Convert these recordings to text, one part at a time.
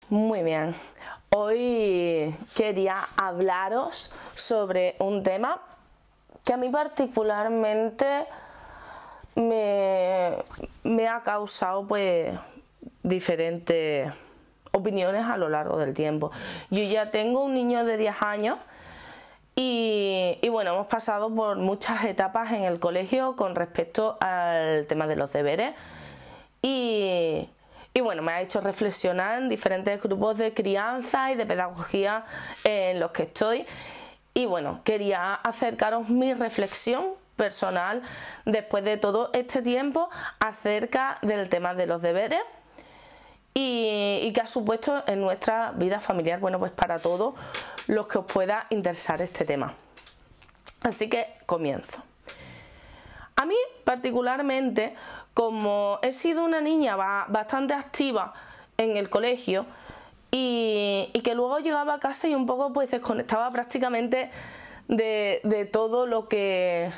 Muy bien, hoy quería hablaros sobre un tema que a mí particularmente me ha causado pues diferentes opiniones a lo largo del tiempo. Yo ya tengo un niño de 10 años y bueno, hemos pasado por muchas etapas en el colegio con respecto al tema de los deberes y bueno, me ha hecho reflexionar en diferentes grupos de crianza y de pedagogía en los que estoy. Y bueno, quería acercaros mi reflexión personal después de todo este tiempo acerca del tema de los deberes y que ha supuesto en nuestra vida familiar, bueno, pues para todos los que os pueda interesar este tema. Así que comienzo. A mí particularmente, como he sido una niña bastante activa en el colegio y que luego llegaba a casa y un poco pues desconectaba prácticamente de todo lo que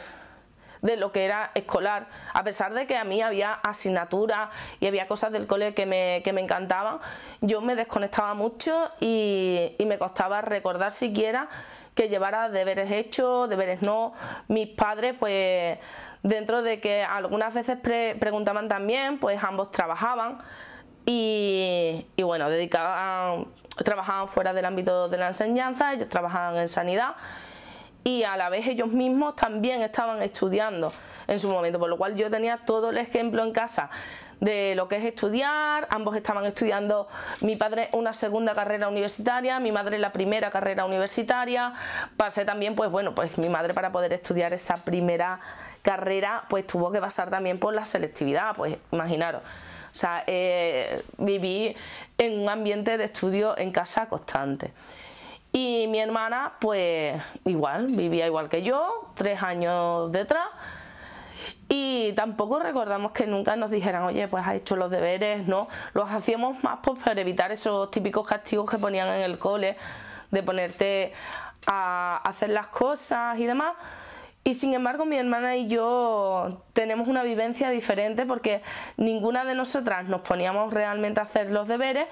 era escolar, a pesar de que a mí había asignaturas y había cosas del cole que me encantaban, yo me desconectaba mucho y me costaba recordar siquiera que llevara deberes hechos, deberes no. Mis padres, pues dentro de que algunas veces preguntaban también, pues ambos trabajaban y bueno, trabajaban fuera del ámbito de la enseñanza, ellos trabajaban en sanidad y a la vez ellos mismos también estaban estudiando en su momento, por lo cual yo tenía todo el ejemplo en casa de lo que es estudiar. Ambos estaban estudiando, mi padre una segunda carrera universitaria, mi madre la primera carrera universitaria. Pasé también, pues bueno, pues mi madre para poder estudiar esa primera carrera pues tuvo que pasar también por la selectividad, pues imaginaros. O sea, viví en un ambiente de estudio en casa constante. Y mi hermana, pues igual, vivía igual que yo, 3 años detrás. Y tampoco recordamos que nunca nos dijeran, oye, pues has hecho los deberes, ¿no? Los hacíamos más pues para evitar esos típicos castigos que ponían en el cole, de ponerte a hacer las cosas y demás. Y sin embargo mi hermana y yo tenemos una vivencia diferente porque ninguna de nosotras nos poníamos realmente a hacer los deberes,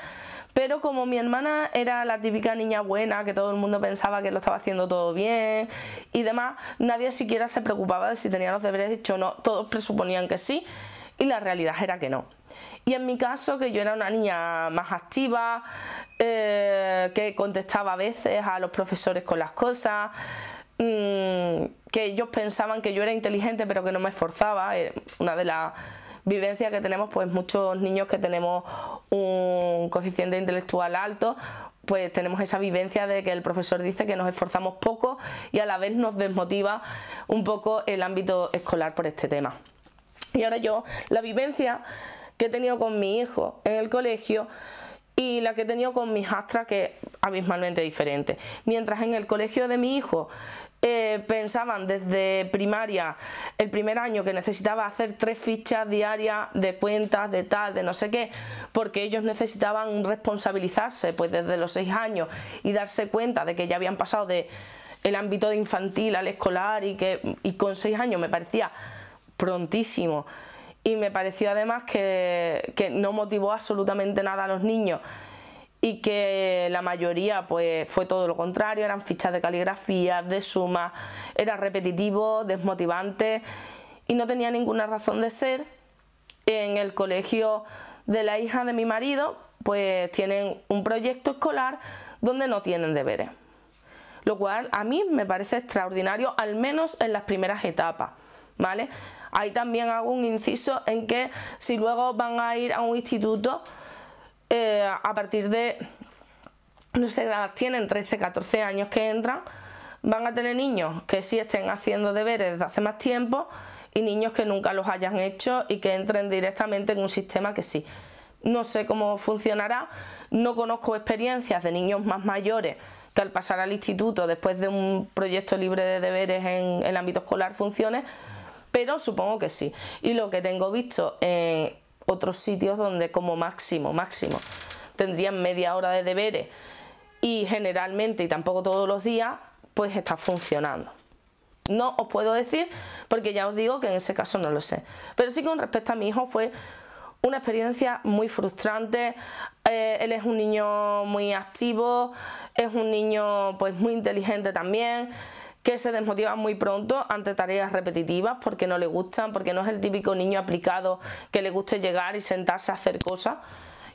pero como mi hermana era la típica niña buena, que todo el mundo pensaba que lo estaba haciendo todo bien y demás, nadie siquiera se preocupaba de si tenía los deberes hechos o no, todos presuponían que sí y la realidad era que no. Y en mi caso, que yo era una niña más activa, que contestaba a veces a los profesores con las cosas, que ellos pensaban que yo era inteligente pero que no me esforzaba, una de las vivencias que tenemos pues muchos niños que tenemos un coeficiente intelectual alto, pues tenemos esa vivencia de que el profesor dice que nos esforzamos poco y a la vez nos desmotiva un poco el ámbito escolar por este tema. Y ahora yo, la vivencia que he tenido con mi hijo en el colegio y la que he tenido con mi hijastra, que es abismalmente diferente. Mientras en el colegio de mi hijo pensaban desde primaria, el primer año, que necesitaba hacer 3 fichas diarias de cuentas, de tal, de no sé qué, porque ellos necesitaban responsabilizarse pues desde los 6 años y darse cuenta de que ya habían pasado de el ámbito de infantil al escolar y con 6 años me parecía prontísimo. Y me pareció además que no motivó absolutamente nada a los niños y que la mayoría pues fue todo lo contrario, eran fichas de caligrafía, de sumas, era repetitivo, desmotivante y no tenía ninguna razón de ser. En el colegio de la hija de mi marido pues tienen un proyecto escolar donde no tienen deberes, lo cual a mí me parece extraordinario, al menos en las primeras etapas, ¿vale? Ahí también hago un inciso en que si luego van a ir a un instituto, a partir de, no sé, tienen 13, 14 años que entran, van a tener niños que sí estén haciendo deberes desde hace más tiempo y niños que nunca los hayan hecho y que entren directamente en un sistema que sí. No sé cómo funcionará, no conozco experiencias de niños más mayores que al pasar al instituto después de un proyecto libre de deberes en el ámbito escolar funcione, pero supongo que sí. Y lo que tengo visto en otros sitios donde como máximo tendrían media hora de deberes y generalmente, y tampoco todos los días, pues está funcionando. No os puedo decir porque ya os digo que en ese caso no lo sé, pero sí con respecto a mi hijo fue una experiencia muy frustrante. Él es un niño muy activo, es un niño pues muy inteligente también, que se desmotiva muy pronto ante tareas repetitivas porque no le gustan, porque no es el típico niño aplicado que le guste llegar y sentarse a hacer cosas.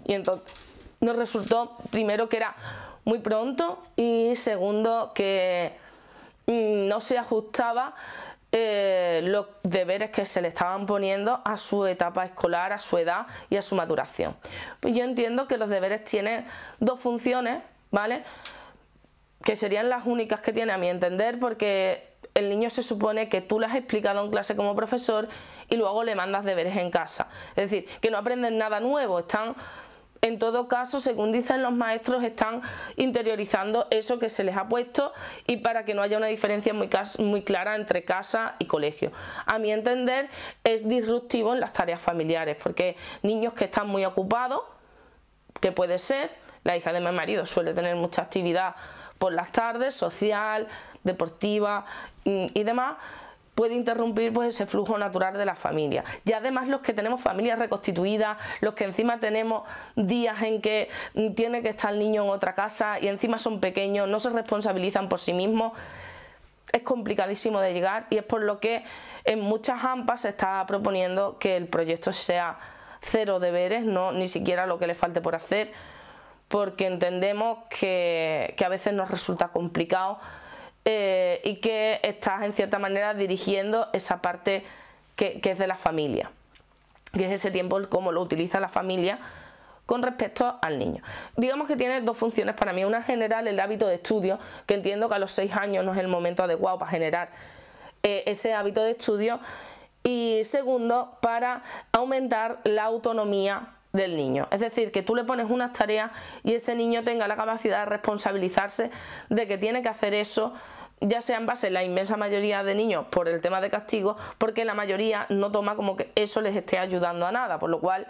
Y entonces nos resultó, primero, que era muy pronto, y segundo, que no se ajustaba los deberes que se le estaban poniendo a su etapa escolar, a su edad y a su maduración. Pues yo entiendo que los deberes tienen dos funciones, ¿vale?, que serían las únicas que tiene a mi entender, porque el niño se supone que tú le has explicado en clase como profesor y luego le mandas deberes en casa. Es decir, que no aprenden nada nuevo, están, en todo caso, según dicen los maestros, están interiorizando eso que se les ha puesto, y para que no haya una diferencia muy clara entre casa y colegio. A mi entender es disruptivo en las tareas familiares, porque niños que están muy ocupados, que puede ser, la hija de mi marido suele tener mucha actividad por las tardes, social, deportiva y demás, puede interrumpir pues ese flujo natural de la familia. Y además los que tenemos familias reconstituidas, los que encima tenemos días en que tiene que estar el niño en otra casa y encima son pequeños, no se responsabilizan por sí mismos, es complicadísimo de llegar, y es por lo que en muchas AMPA se está proponiendo que el proyecto sea 0 deberes, no ni siquiera lo que le falte por hacer, porque entendemos que a veces nos resulta complicado y que estás en cierta manera dirigiendo esa parte que es de la familia, que es ese tiempo como lo utiliza la familia con respecto al niño. Digamos que tiene dos funciones para mí: una general, el hábito de estudio, que entiendo que a los 6 años no es el momento adecuado para generar ese hábito de estudio, y segundo, para aumentar la autonomía del niño, es decir, que tú le pones unas tareas y ese niño tenga la capacidad de responsabilizarse de que tiene que hacer eso, ya sea en base a la inmensa mayoría de niños por el tema de castigo, porque la mayoría no toma como que eso les esté ayudando a nada, por lo cual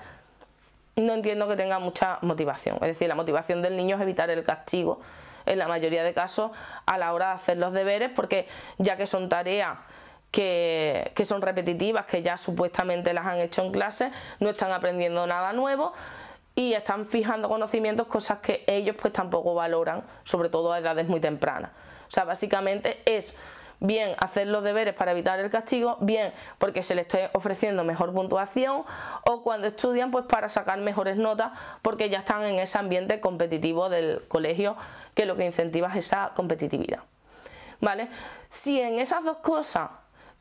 no entiendo que tenga mucha motivación. Es decir, la motivación del niño es evitar el castigo en la mayoría de casos a la hora de hacer los deberes, porque ya que son tareas que son repetitivas, que ya supuestamente las han hecho en clase, no están aprendiendo nada nuevo y están fijando conocimientos, cosas que ellos pues tampoco valoran, sobre todo a edades muy tempranas. O sea, básicamente es bien hacer los deberes para evitar el castigo, bien porque se les esté ofreciendo mejor puntuación, o cuando estudian pues para sacar mejores notas, porque ya están en ese ambiente competitivo del colegio, que lo que incentiva es esa competitividad, ¿vale? Si en esas dos cosas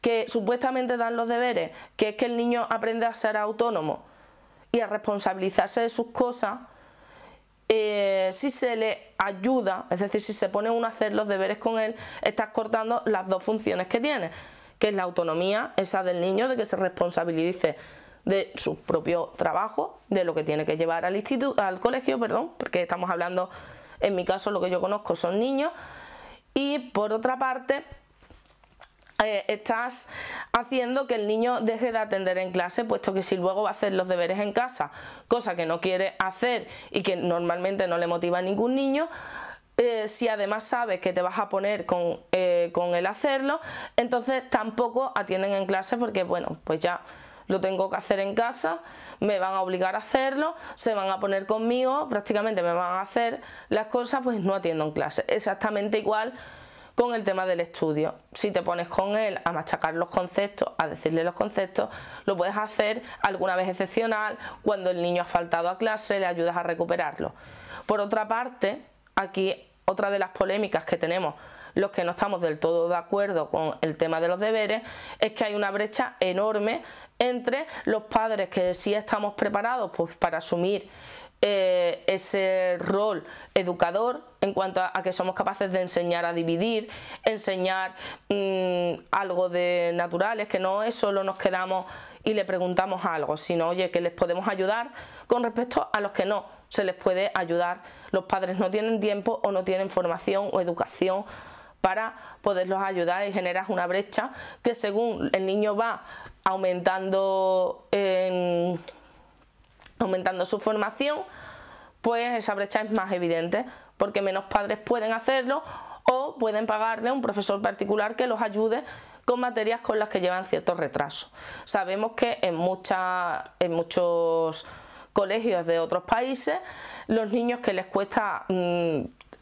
que supuestamente dan los deberes, que es que el niño aprende a ser autónomo y a responsabilizarse de sus cosas, si se le ayuda, es decir, si se pone uno a hacer los deberes con él, estás cortando las dos funciones que tiene, que es la autonomía, esa del niño, de que se responsabilice de su propio trabajo, de lo que tiene que llevar al instituto, al colegio, perdón, porque estamos hablando, en mi caso lo que yo conozco son niños, y por otra parte estás haciendo que el niño deje de atender en clase, puesto que si luego va a hacer los deberes en casa, cosa que no quiere hacer y que normalmente no le motiva a ningún niño, si además sabes que te vas a poner con el hacerlo, entonces tampoco atienden en clase, porque bueno, pues ya lo tengo que hacer en casa, me van a obligar a hacerlo, se van a poner conmigo, prácticamente me van a hacer las cosas, pues no atiendo en clase. Exactamente igual con el tema del estudio. Si te pones con él a machacar los conceptos, a decirle los conceptos, lo puedes hacer alguna vez excepcional, cuando el niño ha faltado a clase, le ayudas a recuperarlo. Por otra parte, aquí otra de las polémicas que tenemos los que no estamos del todo de acuerdo con el tema de los deberes, es que hay una brecha enorme entre los padres que sí estamos preparados pues para asumir ese rol educador, en cuanto a que somos capaces de enseñar a dividir, enseñar algo de naturales, que no es solo nos quedamos y le preguntamos algo, sino oye, que les podemos ayudar, con respecto a los que no se les puede ayudar. Los padres no tienen tiempo o no tienen formación o educación para poderlos ayudar, y generas una brecha que según el niño va aumentando su formación, pues esa brecha es más evidente, porque menos padres pueden hacerlo o pueden pagarle a un profesor particular que los ayude con materias con las que llevan ciertos retrasos. Sabemos que en muchos colegios de otros países, los niños que les cuesta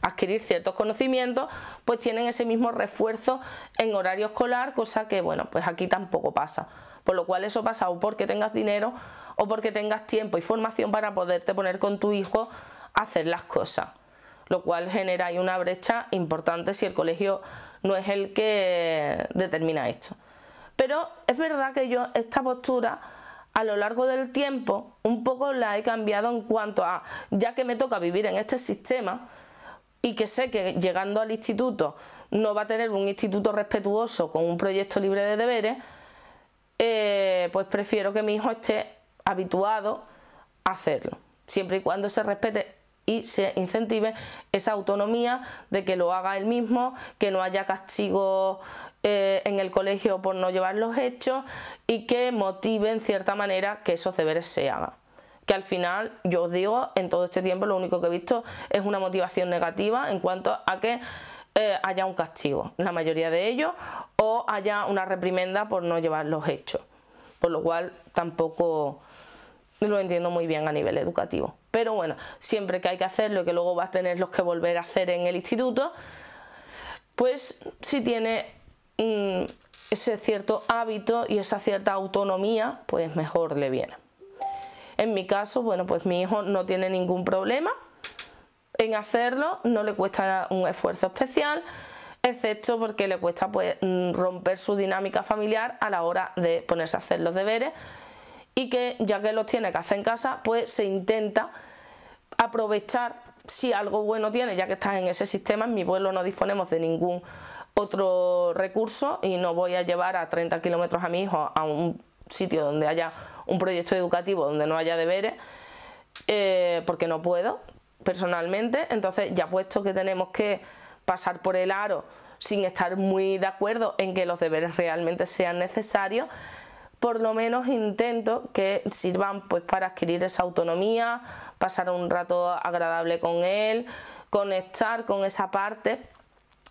adquirir ciertos conocimientos, pues tienen ese mismo refuerzo en horario escolar, cosa que, bueno, pues aquí tampoco pasa. Por lo cual eso pasa o porque tengas dinero o porque tengas tiempo y formación para poderte poner con tu hijo a hacer las cosas, lo cual genera ahí una brecha importante si el colegio no es el que determina esto. Pero es verdad que yo esta postura a lo largo del tiempo un poco la he cambiado en cuanto a, ya que me toca vivir en este sistema y que sé que llegando al instituto no va a tener un instituto respetuoso con un proyecto libre de deberes, pues prefiero que mi hijo esté habituado a hacerlo, siempre y cuando se respete y se incentive esa autonomía de que lo haga él mismo, que no haya castigo en el colegio por no llevar los hechos y que motive en cierta manera que esos deberes se hagan. Que al final, yo os digo, en todo este tiempo lo único que he visto es una motivación negativa en cuanto a que haya un castigo, la mayoría de ellos, o haya una reprimenda por no llevar los hechos, por lo cual tampoco lo entiendo muy bien a nivel educativo. Pero bueno, siempre que hay que hacerlo y que luego vas a tenerlos que volver a hacer en el instituto, pues si tiene ese cierto hábito y esa cierta autonomía, pues mejor le viene. En mi caso, bueno, pues mi hijo no tiene ningún problema en hacerlo, no le cuesta un esfuerzo especial, excepto porque le cuesta pues romper su dinámica familiar a la hora de ponerse a hacer los deberes, y que ya que los tiene que hacer en casa, pues se intenta aprovechar si algo bueno tiene, ya que estás en ese sistema. En mi pueblo no disponemos de ningún otro recurso y no voy a llevar a 30 kilómetros a mi hijo a un sitio donde haya un proyecto educativo donde no haya deberes, porque no puedo personalmente. Entonces, ya puesto que tenemos que pasar por el aro sin estar muy de acuerdo en que los deberes realmente sean necesarios, por lo menos intento que sirvan pues para adquirir esa autonomía, pasar un rato agradable con él, conectar con esa parte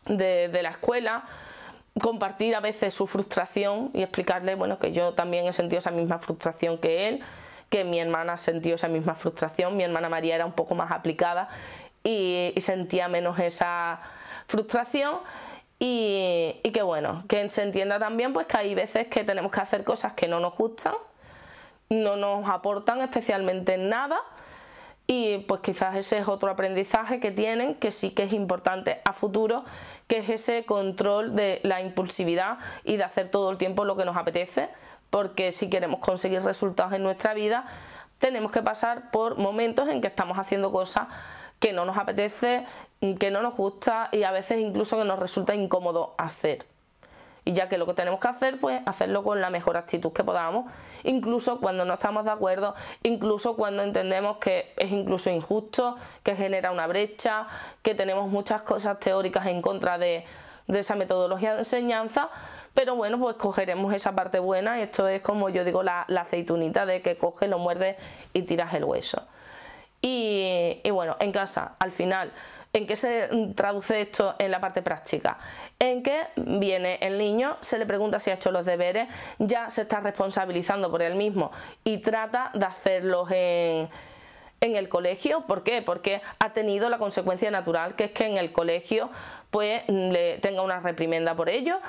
de la escuela, compartir a veces su frustración y explicarle, bueno, que yo también he sentido esa misma frustración que él, que mi hermana ha sentido esa misma frustración. Mi hermana María era un poco más aplicada y sentía menos esa frustración. Y que bueno, que se entienda también pues que hay veces que tenemos que hacer cosas que no nos gustan, no nos aportan especialmente en nada, y pues quizás ese es otro aprendizaje que tienen, que sí que es importante a futuro, que es ese control de la impulsividad y de hacer todo el tiempo lo que nos apetece, porque si queremos conseguir resultados en nuestra vida tenemos que pasar por momentos en que estamos haciendo cosas que no nos apetece, que no nos gusta y a veces incluso que nos resulta incómodo hacer. Y ya que lo que tenemos que hacer, pues hacerlo con la mejor actitud que podamos, incluso cuando no estamos de acuerdo, incluso cuando entendemos que es incluso injusto, que genera una brecha, que tenemos muchas cosas teóricas en contra de esa metodología de enseñanza. Pero bueno, pues cogeremos esa parte buena, y esto es, como yo digo, la aceitunita de que coges, lo muerdes y tiras el hueso. Y bueno, en casa, al final, ¿en qué se traduce esto en la parte práctica? En que viene el niño, se le pregunta si ha hecho los deberes, ya se está responsabilizando por él mismo y trata de hacerlos en el colegio. ¿Por qué? Porque ha tenido la consecuencia natural, que es que en el colegio pues le tenga una reprimenda por ello.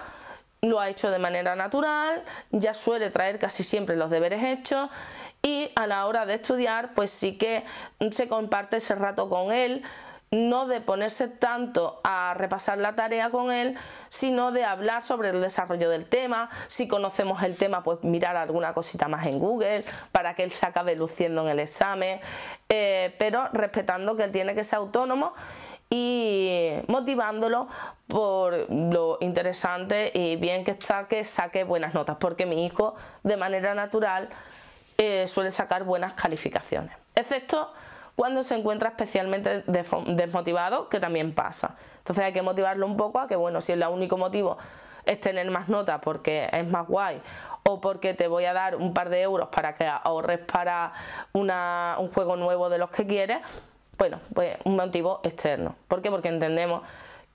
Lo ha hecho de manera natural, ya suele traer casi siempre los deberes hechos, y a la hora de estudiar pues sí que se comparte ese rato con él, no de ponerse tanto a repasar la tarea con él, sino de hablar sobre el desarrollo del tema. Si conocemos el tema, pues mirar alguna cosita más en Google para que él se acabe luciendo en el examen, pero respetando que él tiene que ser autónomo y motivándolo por lo interesante y bien que está que saque buenas notas, porque mi hijo de manera natural suele sacar buenas calificaciones, excepto cuando se encuentra especialmente desmotivado, que también pasa. Entonces hay que motivarlo un poco a que, bueno, si el único motivo es tener más notas porque es más guay, o porque te voy a dar un par de euros para que ahorres para un juego nuevo de los que quieres, bueno, pues un motivo externo. ¿Por qué? Porque entendemos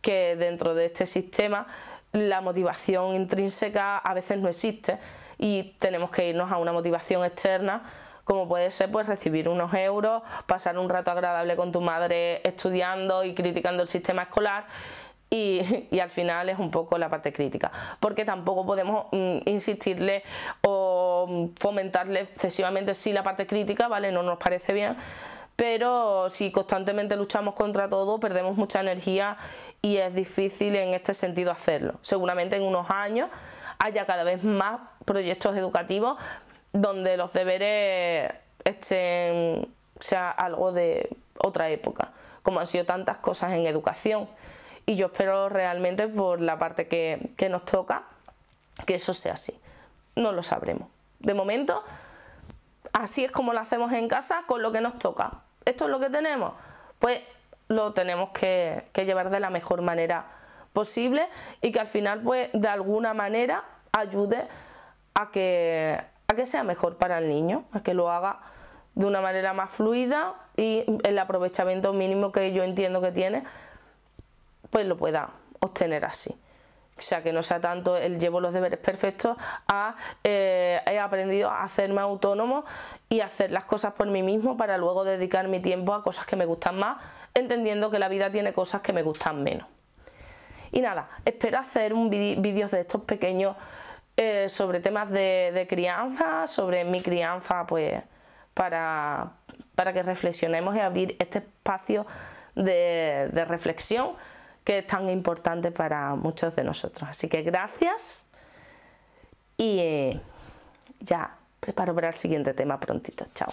que dentro de este sistema la motivación intrínseca a veces no existe y tenemos que irnos a una motivación externa, como puede ser pues recibir unos euros, pasar un rato agradable con tu madre estudiando y criticando el sistema escolar, y al final es un poco la parte crítica, porque tampoco podemos insistirle o fomentarle excesivamente sí la parte crítica, ¿vale? No nos parece bien, pero si constantemente luchamos contra todo perdemos mucha energía y es difícil en este sentido hacerlo. Seguramente en unos años haya cada vez más proyectos educativos donde los deberes sea algo de otra época, como han sido tantas cosas en educación, y yo espero realmente por la parte que nos toca que eso sea así. No lo sabremos. De momento, así es como lo hacemos en casa con lo que nos toca. ¿Esto es lo que tenemos? Pues lo tenemos que llevar de la mejor manera posible y que al final pues de alguna manera ayude a que sea mejor para el niño, a que lo haga de una manera más fluida y el aprovechamiento mínimo que yo entiendo que tiene, pues lo pueda obtener así. O sea, que no sea tanto el llevo los deberes perfectos a he aprendido a hacerme autónomo y hacer las cosas por mí mismo para luego dedicar mi tiempo a cosas que me gustan más, entendiendo que la vida tiene cosas que me gustan menos. Y nada, espero hacer vídeos de estos pequeños sobre temas de crianza, sobre mi crianza, pues para que reflexionemos y abrir este espacio de reflexión que es tan importante para muchos de nosotros. Así que gracias y ya preparo para el siguiente tema prontito. Chao.